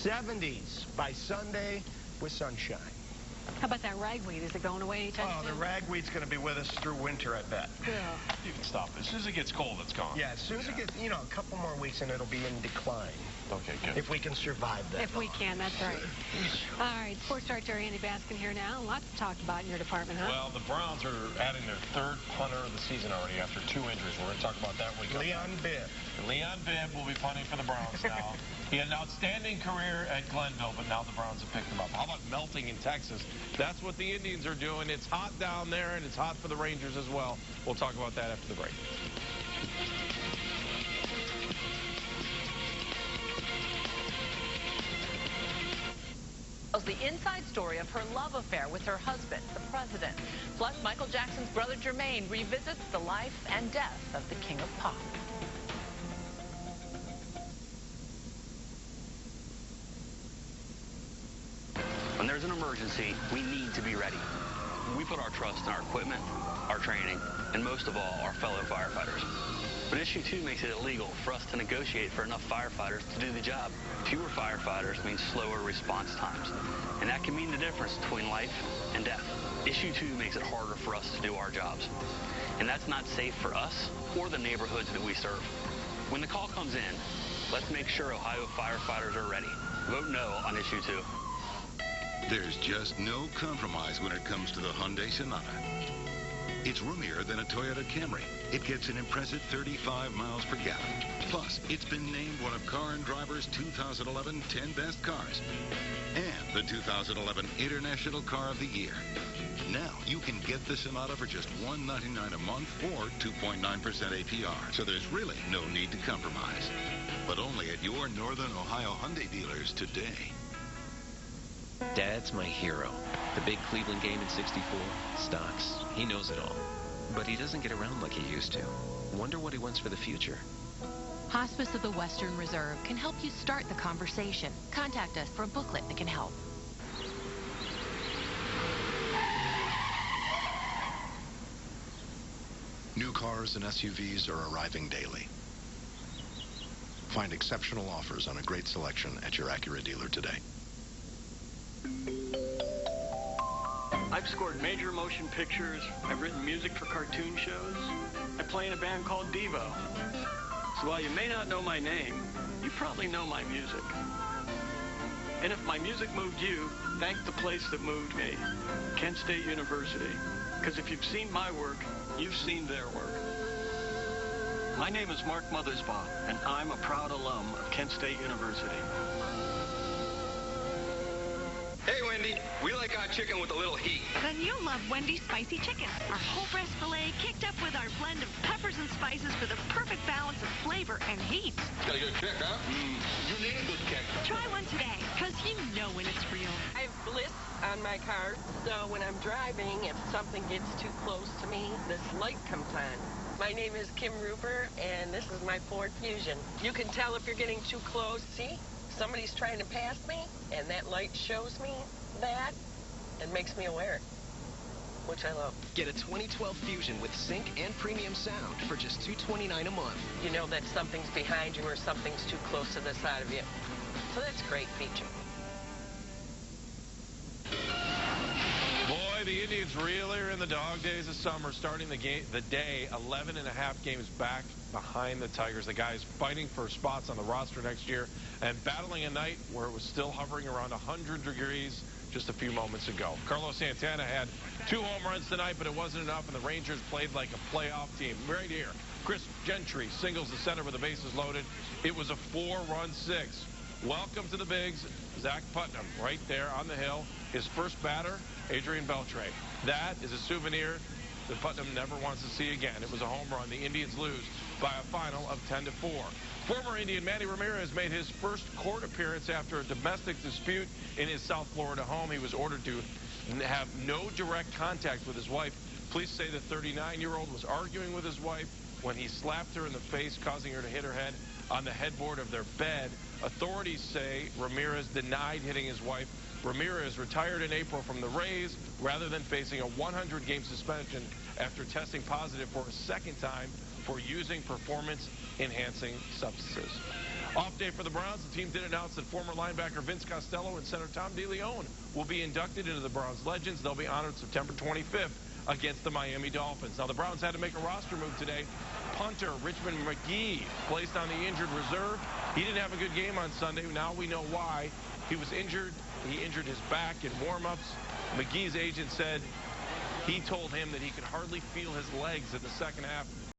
70s by Sunday with sunshine. How about that ragweed? Is it going away anytime soon? Oh, the ragweed's going to be with us through winter, I bet. Yeah. You can stop it. As soon as it gets cold, it's gone. Yeah, as soon as it gets, you know, a couple more weeks and it'll be in decline. Okay, good. If we can survive that. If we can, that's right. All right, sports director Andy Baskin here now. Lots to talk about in your department, huh? Well, the Browns are adding their third punter of the season already after 2 injuries. We're going to talk about that when we come Leon Bibb. Leon Bibb will be punting for the Browns now. He had an outstanding career at Glenville, but now the Browns have picked him up. How about melting in Texas? That's what the Indians are doing. It's hot down there, and it's hot for the Rangers as well. We'll talk about that after the break. The inside story of her love affair with her husband, the president. Plus, Michael Jackson's brother Jermaine revisits the life and death of the king of pop. When there's an emergency, we need to be ready. We put our trust in our equipment, our training, and most of all, our fellow firefighters. But Issue 2 makes it illegal for us to negotiate for enough firefighters to do the job. Fewer firefighters means slower response times, and that can mean the difference between life and death. Issue 2 makes it harder for us to do our jobs, and that's not safe for us or the neighborhoods that we serve. When the call comes in, let's make sure Ohio firefighters are ready. Vote no on Issue 2. There's just no compromise when it comes to the Hyundai Sonata. It's roomier than a Toyota Camry. It gets an impressive 35 miles per gallon. Plus, it's been named one of Car and Driver's 2011 10 Best Cars and the 2011 International Car of the Year. Now, you can get the Sonata for just $199 a month or 2.9% APR. So there's really no need to compromise. But only at your Northern Ohio Hyundai dealers today. Dad's my hero. The big Cleveland game in '64, stocks, he knows it all. But he doesn't get around like he used to. Wonder what he wants for the future. Hospice of the Western Reserve can help you start the conversation. Contact us for a booklet that can help. New cars and SUVs are arriving daily. Find exceptional offers on a great selection at your Acura dealer today. I've scored major motion pictures. I've written music for cartoon shows. I play in a band called Devo. So while you may not know my name, you probably know my music. And if my music moved you, thank the place that moved me, Kent State University. Because if you've seen my work, you've seen their work. My name is Mark Mothersbaugh, and I'm a proud alum of Kent State University. Hey, Wendy, we like our chicken with a little heat. Then you'll love Wendy's Spicy Chicken. Our whole breast filet kicked up with our blend of peppers and spices for the perfect balance of flavor and heat. Got a good kick, huh? You need a good kick. Try one today, because you know when it's real. I have bliss on my car, so when I'm driving, if something gets too close to me, this light comes on. My name is Kim Ruper, and this is my Ford Fusion. You can tell if you're getting too close. See? Somebody's trying to pass me, and that light shows me that and makes me aware, which I love. Get a 2012 Fusion with sync and premium sound for just $229 a month. You know that something's behind you or something's too close to the side of you. So that's a great feature. Boy, the Indians really are in the dog days of summer, starting the day 11 and a half games back behind the Tigers. The guys fighting for spots on the roster next year and battling a night where it was still hovering around 100 degrees just a few moments ago. Carlos Santana had 2 home runs tonight, but it wasn't enough, and the Rangers played like a playoff team. Right here, Chris Gentry singles the center with the bases loaded. It was a 4-run 6. Welcome to the Bigs, Zach Putnam, right there on the hill. His first batter, Adrian Beltre. That is a souvenir that Putnam never wants to see again. It was a home run. The Indians lose by a final of 10-4. Former Indian Manny Ramirez made his first court appearance after a domestic dispute in his South Florida home. He was ordered to have no direct contact with his wife. Police say the 39-year-old was arguing with his wife when he slapped her in the face, causing her to hit her head on the headboard of their bed. Authorities say Ramirez denied hitting his wife. Ramirez retired in April from the Rays rather than facing a 100-game suspension after testing positive for a second time for using performance-enhancing substances. Off day for the Browns. The team did announce that former linebacker Vince Costello and center Tom DeLeon will be inducted into the Browns Legends. They'll be honored September 25th against the Miami Dolphins. Now, the Browns had to make a roster move today. Punter Richmond McGee placed on the injured reserve. He didn't have a good game on Sunday. Now we know why. He was injured. He injured his back in warm-ups. McGee's agent said he told him that he could hardly feel his legs in the second half